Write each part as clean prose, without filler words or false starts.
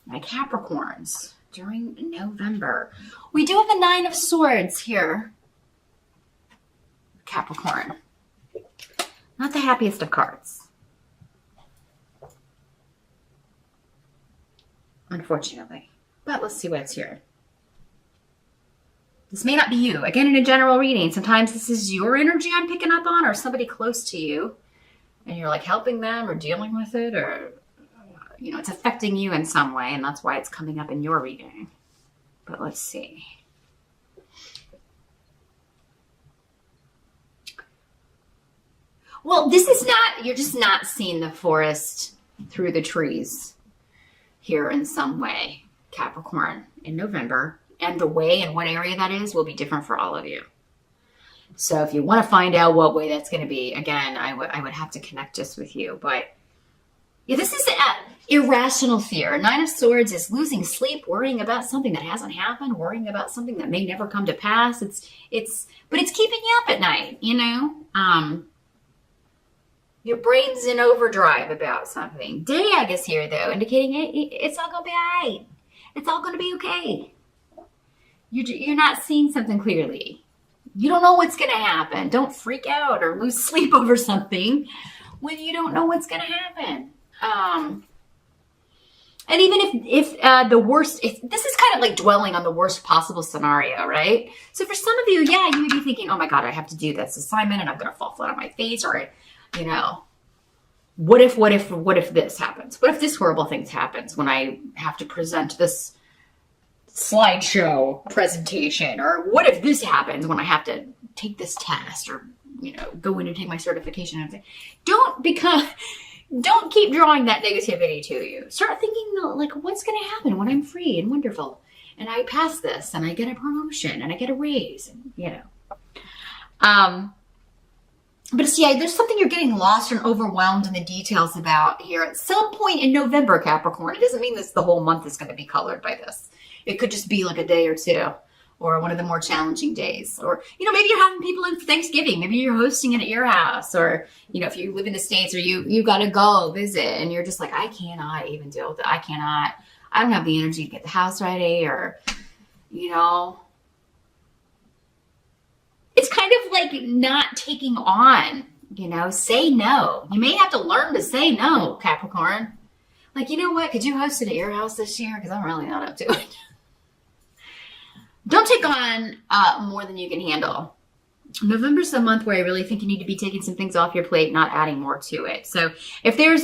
my Capricorns during November. We do have the Nine of Swords here. Capricorn. Not the happiest of cards. Unfortunately. But let's see what's here. This may not be you. Again, in a general reading, sometimes this is your energy I'm picking up on, or somebody close to you. And you're like helping them or dealing with it, or, you know, it's affecting you in some way. And that's why it's coming up in your reading. But let's see. Well, this is not, you're just not seeing the forest through the trees here in some way, Capricorn, in November. And the way and what area that is will be different for all of you. So if you want to find out what way that's going to be, again, I would have to connect this with you. But yeah, this is irrational fear. Nine of Swords is losing sleep, worrying about something that hasn't happened, worrying about something that may never come to pass. But it's keeping you up at night, you know? Your brain's in overdrive about something. Zodiac is here, though, indicating it's all going to be all right. It's all going to be okay. You're not seeing something clearly. You don't know what's going to happen. Don't freak out or lose sleep over something when you don't know what's going to happen. And even if the worst, this is kind of like dwelling on the worst possible scenario, right? So for some of you, yeah, you may be thinking, oh my God, I have to do this assignment and I'm going to fall flat on my face, or, you know, what if this happens? What if this horrible thing happens when I have to present this slideshow presentation? Or what if this happens when I have to take this test, or, you know, go in and take my certification and everything? Don't keep drawing that negativity to you. Start thinking, like, what's going to happen when I'm free and wonderful and I pass this and I get a promotion and I get a raise, and, you know. But see, there's something you're getting lost and overwhelmed in the details about here at some point in November, Capricorn. It doesn't mean this the whole month is going to be colored by this. It could just be like a day or two, or one of the more challenging days. Or, you know, maybe you're having people in for Thanksgiving. Maybe you're hosting it at your house. Or, you know, if you live in the States, or you got to go visit and you're just like, I cannot even deal with it. I don't have the energy to get the house ready, or, you know. It's kind of like not taking on, you know, say no. You may have to learn to say no, Capricorn. Like, you know what? Could you host it at your house this year? Because I'm really not up to it. Don't take on more than you can handle. November's the month where I really think you need to be taking some things off your plate, not adding more to it. So if there's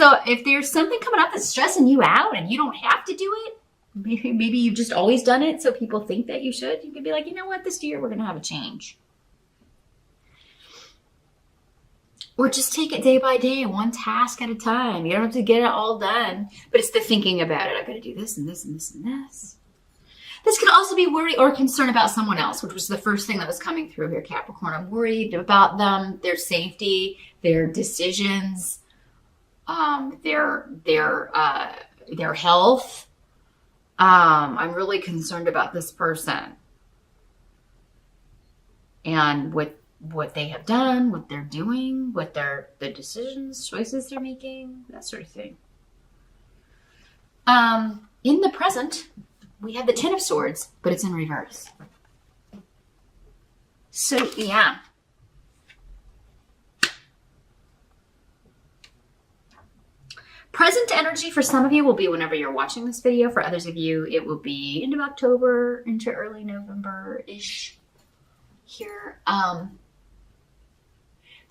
something coming up that's stressing you out and you don't have to do it, maybe you've just always done it so people think that you should, you can be like, you know what? This year we're going to have a change. Or just take it day by day, one task at a time. You don't have to get it all done, but it's the thinking about it. I've got to do this and this and this and this. This could also be worry or concern about someone else, which was the first thing that was coming through here, Capricorn. I'm worried about them, their safety, their decisions, their health. I'm really concerned about this person and with what they have done, what they're doing, what the decisions, choices they're making, that sort of thing. In the present, we have the Ten of Swords, but it's in reverse. So, yeah. Present energy for some of you will be whenever you're watching this video. For others of you, it will be end of October into early November-ish here.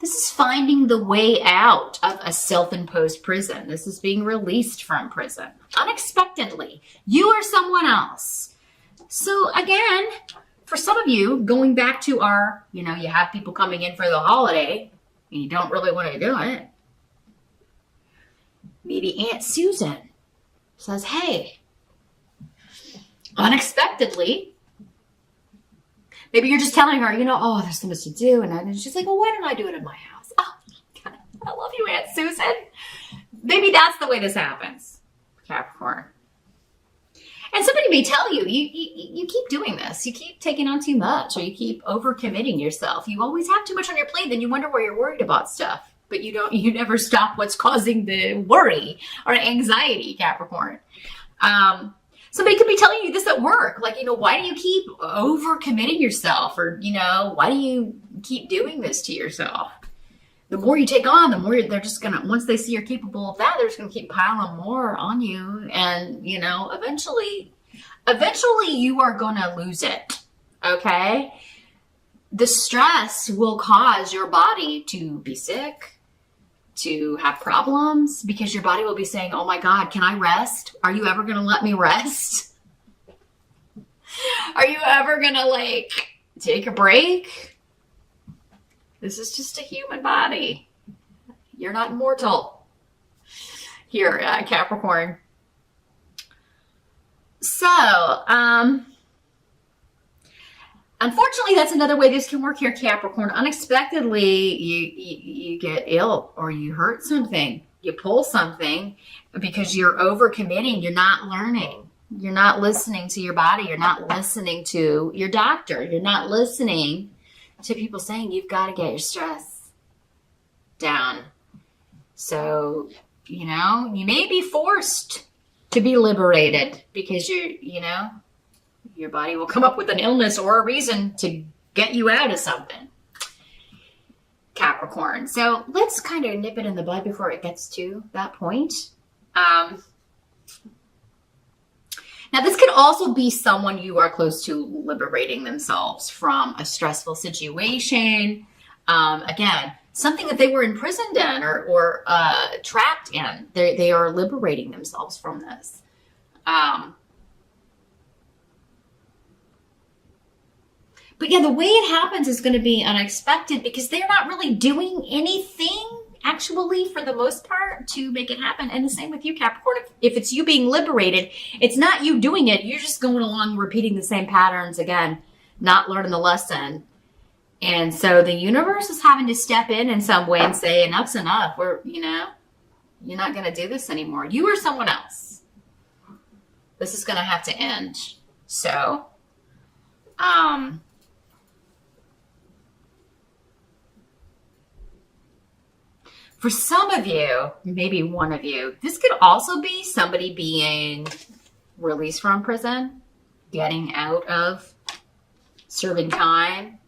This is finding the way out of a self-imposed prison. This is being released from prison unexpectedly. You or someone else. So again, for some of you, going back to our, you know, you have people coming in for the holiday and you don't really want to do it. Maybe Aunt Susan says, hey, unexpectedly, maybe you're just telling her, you know, oh, there's so much to do. And she's like, well, why don't I do it in my house? Oh, God, I love you, Aunt Susan. Maybe that's the way this happens, Capricorn. And somebody may tell you, you keep doing this. You keep taking on too much, or you keep overcommitting yourself. You always have too much on your plate. Then you wonder why you're worried about stuff. But you never stop what's causing the worry or anxiety, Capricorn. Somebody could be telling you this at work. Like, why do you keep overcommitting yourself? Or, why do you keep doing this to yourself? The more you take on, the more they're just going to, once they see you're capable of that, they're just going to keep piling more on you. And, eventually you are going to lose it. Okay? The stress will cause your body to be sick, to have problems, because your body will be saying, oh my God, can I rest? Are you ever going to let me rest? Are you ever going to take a break? This is just a human body. You're not immortal here, Capricorn. So, unfortunately, that's another way this can work here, Capricorn. Unexpectedly, you get ill or you hurt something. You pull something because you're overcommitting. You're not learning. You're not listening to your body. You're not listening to your doctor. You're not listening to people saying you've got to get your stress down. So, you may be forced to be liberated because your body will come up with an illness or a reason to get you out of something, Capricorn. So let's kind of nip it in the bud before it gets to that point. Now, this could also be someone you are close to liberating themselves from a stressful situation. Again, something that they were imprisoned in or trapped in. They are liberating themselves from this. But yeah, the way it happens is going to be unexpected because they're not really doing anything actually for the most part to make it happen. And the same with you, Capricorn. If it's you being liberated, it's not you doing it. You're just going along repeating the same patterns again, not learning the lesson. And so the universe is having to step in some way and say, enough's enough. You're not going to do this anymore. You or someone else. This is going to have to end. So, for some of you, maybe one of you, this could also be somebody being released from prison, getting out of serving time,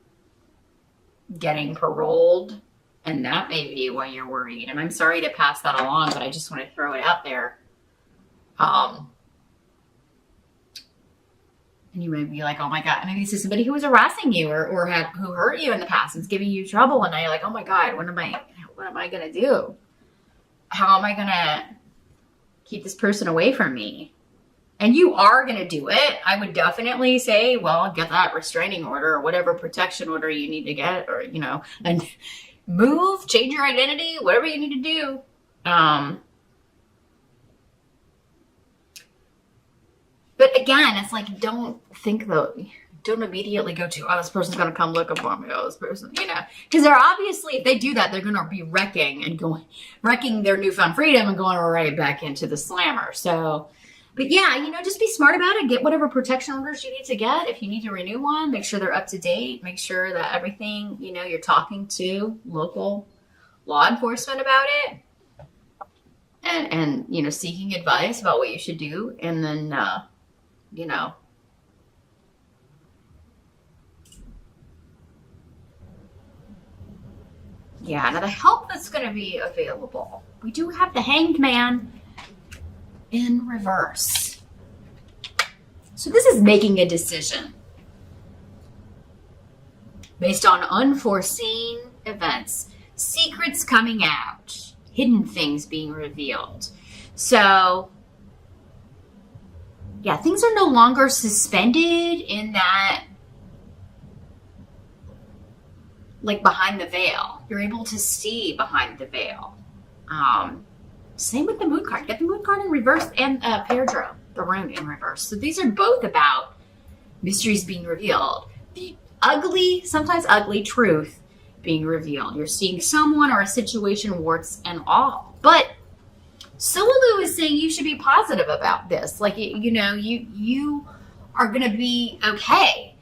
getting paroled, and that may be why you're worried. And I'm sorry to pass that along, but I just want to throw it out there. And you may be like, oh my God, maybe this is somebody who was harassing you or who hurt you in the past and is giving you trouble. And now you're like, oh my God, what am I going to do? How am I going to keep this person away from me? And you are going to do it. I would definitely say, well, get that restraining order or whatever protection order you need to get, or, and move, change your identity, whatever you need to do. But again, it's like, don't immediately go to, oh, this person's going to come look for me. Oh, this person, because they're obviously, if they do that, they're going to be wrecking their newfound freedom and going right back into the slammer. So, but yeah, just be smart about it. Get whatever protection orders you need to get. If you need to renew one, make sure they're up to date. Make sure that everything, you're talking to local law enforcement about it. And seeking advice about what you should do. And then, yeah, now the help that's going to be available. We do have the Hanged Man in reverse. So this is making a decision based on unforeseen events, secrets coming out, hidden things being revealed. So, yeah, things are no longer suspended in that, like behind the veil. You're able to see behind the veil. Same with the Moon card. Get the Moon card in reverse and Pedro, the rune in reverse. So these are both about mysteries being revealed. The ugly, sometimes ugly truth being revealed. You're seeing someone or a situation, warts and all. But Sulu is saying you should be positive about this. Like, you are going to be okay.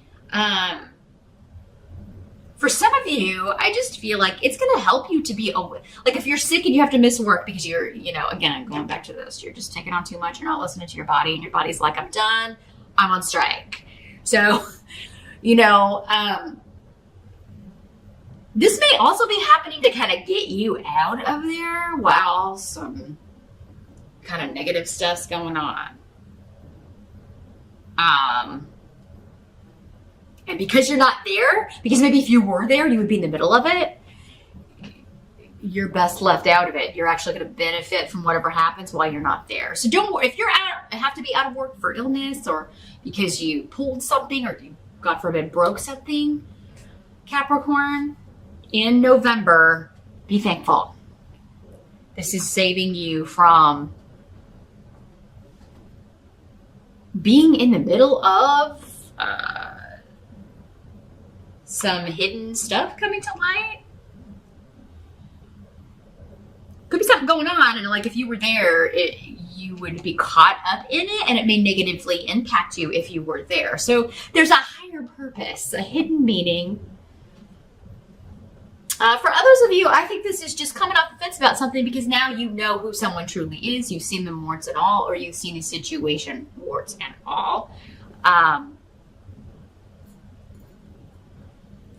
For some of you, I just feel like it's going to help you to be aware. Like if you're sick and you have to miss work because you're, you know, again, I'm going back to this, you're just taking on too much, you're not listening to your body, and your body's like, I'm done, I'm on strike. So, you know, this may also be happening to kind of get you out of there while some kind of negative stuff's going on. And because you're not there, because maybe if you were there, you would be in the middle of it, you're best left out of it. You're actually going to benefit from whatever happens while you're not there. So don't worry. If you're have to be out of work for illness or because you pulled something or you, God forbid, broke something, Capricorn, in November, be thankful. This is saving you from being in the middle of some hidden stuff coming to light. Could be something going on, and like if you were there, you would be caught up in it, and it may negatively impact you if you were there. So there's a higher purpose, a hidden meaning. For others of you, I think this is just coming off the fence about something because now you know who someone truly is. You've seen them warts and all, or you've seen a situation warts and all.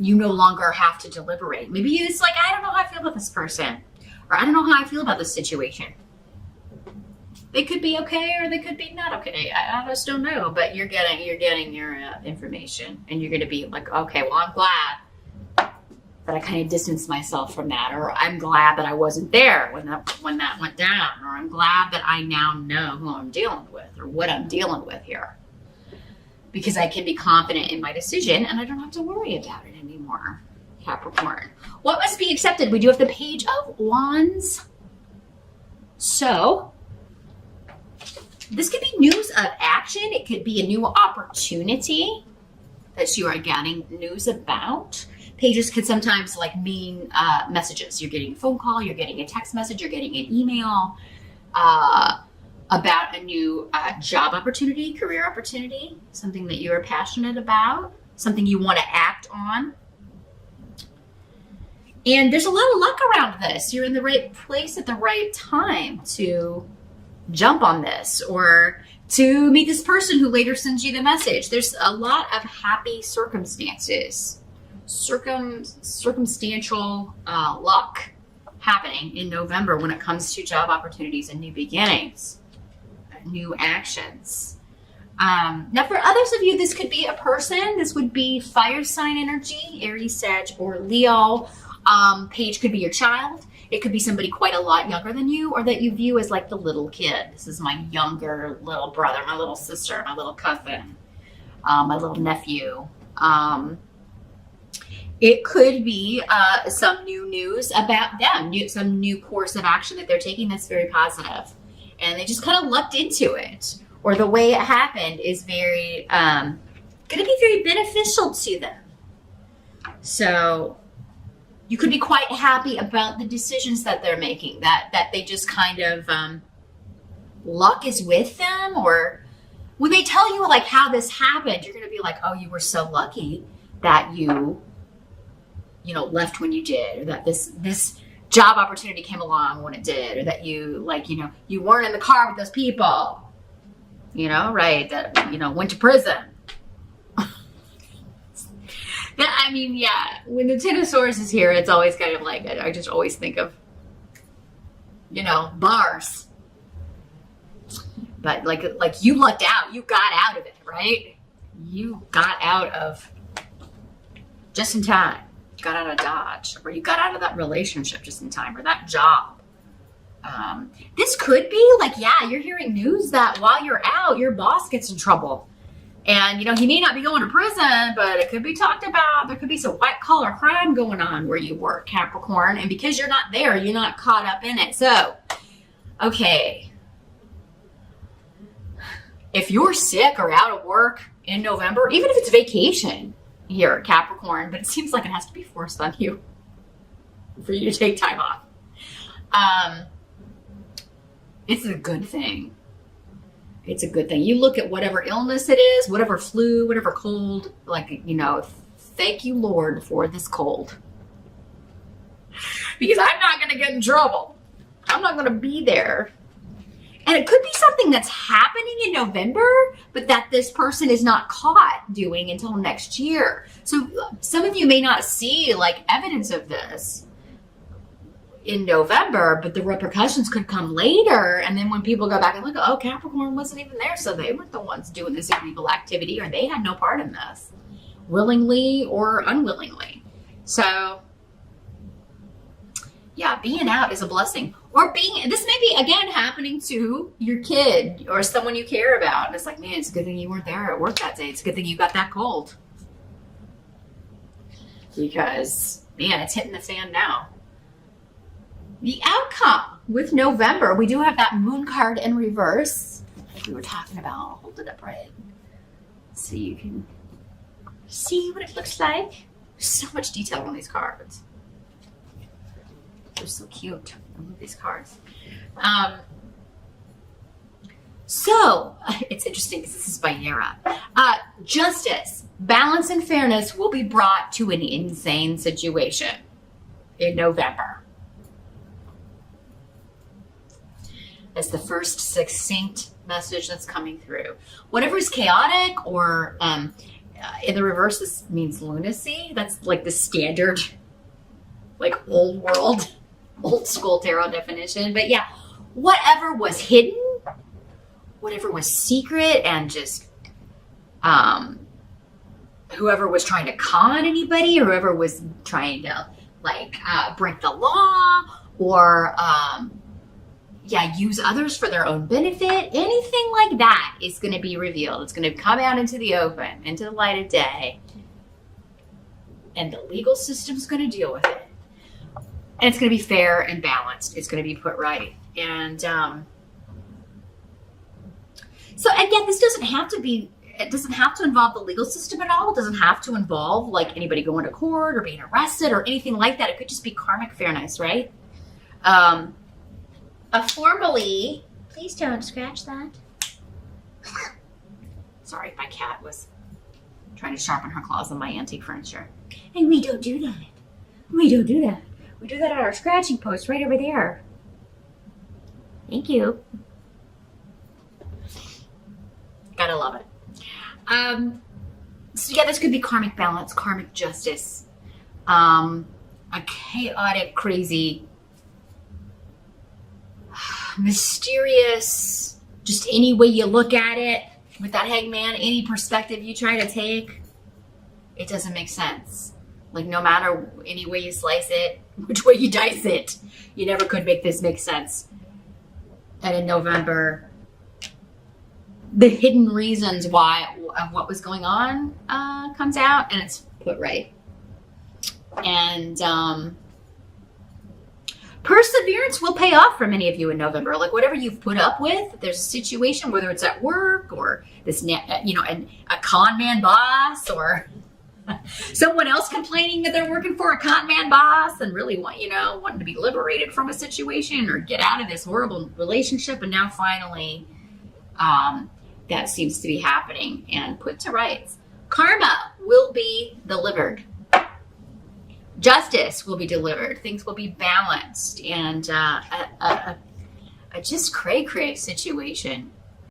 You no longer have to deliberate. Maybe it's like, I don't know how I feel about this person, or I don't know how I feel about this situation. They could be okay, or they could be not okay. I just don't know. But you're getting your information, and you're going to be like, okay, well, I'm glad that I kind of distanced myself from that, or I'm glad that I wasn't there when that went down, or I'm glad that I now know who I'm dealing with or what I'm dealing with here, because I can be confident in my decision and I don't have to worry about it anymore. Capricorn, what must be accepted? We do have the Page of Wands. So this could be news of action. It could be a new opportunity that you are getting news about. Pages could sometimes like mean messages. You're getting a phone call, you're getting a text message, you're getting an email about a new job opportunity, career opportunity, something that you are passionate about, something you want to act on. And there's a lot of luck around this. You're in the right place at the right time to jump on this or to meet this person who later sends you the message. There's a lot of happy circumstances. Circumstantial luck happening in November when it comes to job opportunities and new beginnings, new actions. Now for others of you, this could be a person. This would be fire sign energy, Aries, Sag, or Leo. Page could be your child. It could be somebody quite a lot younger than you, or that you view as like the little kid. This is my younger little brother, my little sister, my little cousin, my little nephew. It could be some new news about them, some new course of action that they're taking that's very positive. And they just kind of lucked into it. Or the way it happened is very, going to be very beneficial to them. So you could be quite happy about the decisions that they're making, that they just kind of, luck is with them. Or when they tell you like how this happened, you're going to be like, oh, you were so lucky that you left when you did, or that this job opportunity came along when it did, or that you you weren't in the car with those people, right? That, went to prison. I mean, yeah, when the Ten of Swords is here, it's always kind of like, I just always think of, bars. But like you lucked out, you got out of it, right? You got out of just in time. Got out of Dodge, or you got out of that relationship just in time, or that job. This could be like, yeah, you're hearing news that while you're out, your boss gets in trouble. And, he may not be going to prison, but it could be talked about. There could be some white collar crime going on where you work, Capricorn. And because you're not there, you're not caught up in it. So, okay. If you're sick or out of work in November, even if it's vacation, here, Capricorn, but it seems like it has to be forced on you for you to take time off. It's a good thing. It's a good thing. You look at whatever illness it is, whatever flu, whatever cold, thick thank you, Lord, for this cold. Because I'm not going to get in trouble. I'm not going to be there. And it could be something that's happening in November, but that this person is not caught doing until next year. So some of you may not see like evidence of this in November, but the repercussions could come later. And then when people go back and look, oh, Capricorn wasn't even there, so they weren't the ones doing this illegal activity, or they had no part in this, willingly or unwillingly. So yeah, being out is a blessing. Or this may be, again, happening to your kid or someone you care about. And it's like, man, it's a good thing you weren't there at work that day. It's a good thing you got that cold. Because, man, it's hitting the fan now. The outcome with November, we do have that moon card in reverse, like we were talking about. I'll hold it up right so you can see what it looks like. There's so much detail on these cards. They're so cute. I love these cards. So it's interesting because this is by Yara. Justice, balance, and fairness will be brought to an insane situation in November. That's the first succinct message that's coming through. Whatever is chaotic or in the reverse, this means lunacy. That's like the standard, like old world, old school tarot definition. But yeah, whatever was hidden, whatever was secret, and just whoever was trying to con anybody, or whoever was trying to like break the law, or use others for their own benefit, anything like that is going to be revealed. It's going to come out into the open, into the light of day, and the legal system's going to deal with it. And it's going to be fair and balanced. It's going to be put right. And so again, this doesn't have to be, it doesn't have to involve the legal system at all. It doesn't have to involve like anybody going to court or being arrested or anything like that. It could just be karmic fairness, right? Formally, please don't scratch that. Sorry, my cat was trying to sharpen her claws on my antique furniture. And we don't do that. We don't do that. We do that at our scratching post right over there. Thank you. Gotta love it. So yeah, this could be karmic balance, karmic justice, a chaotic, crazy, mysterious, just any way you look at it with that hangman, any perspective you try to take, it doesn't make sense. Like no matter any way you slice it, which way you dice it, you never could make this make sense. And in November, the hidden reasons why of what was going on comes out, and it's put right. And perseverance will pay off for many of you in November. Like whatever you've put up with, there's a situation, whether it's at work or this, a con man boss, or someone else complaining that they're working for a con man boss and really wanting to be liberated from a situation or get out of this horrible relationship. And now finally, that seems to be happening and put to rights. Karma will be delivered. Justice will be delivered. Things will be balanced. And a just cray-cray situation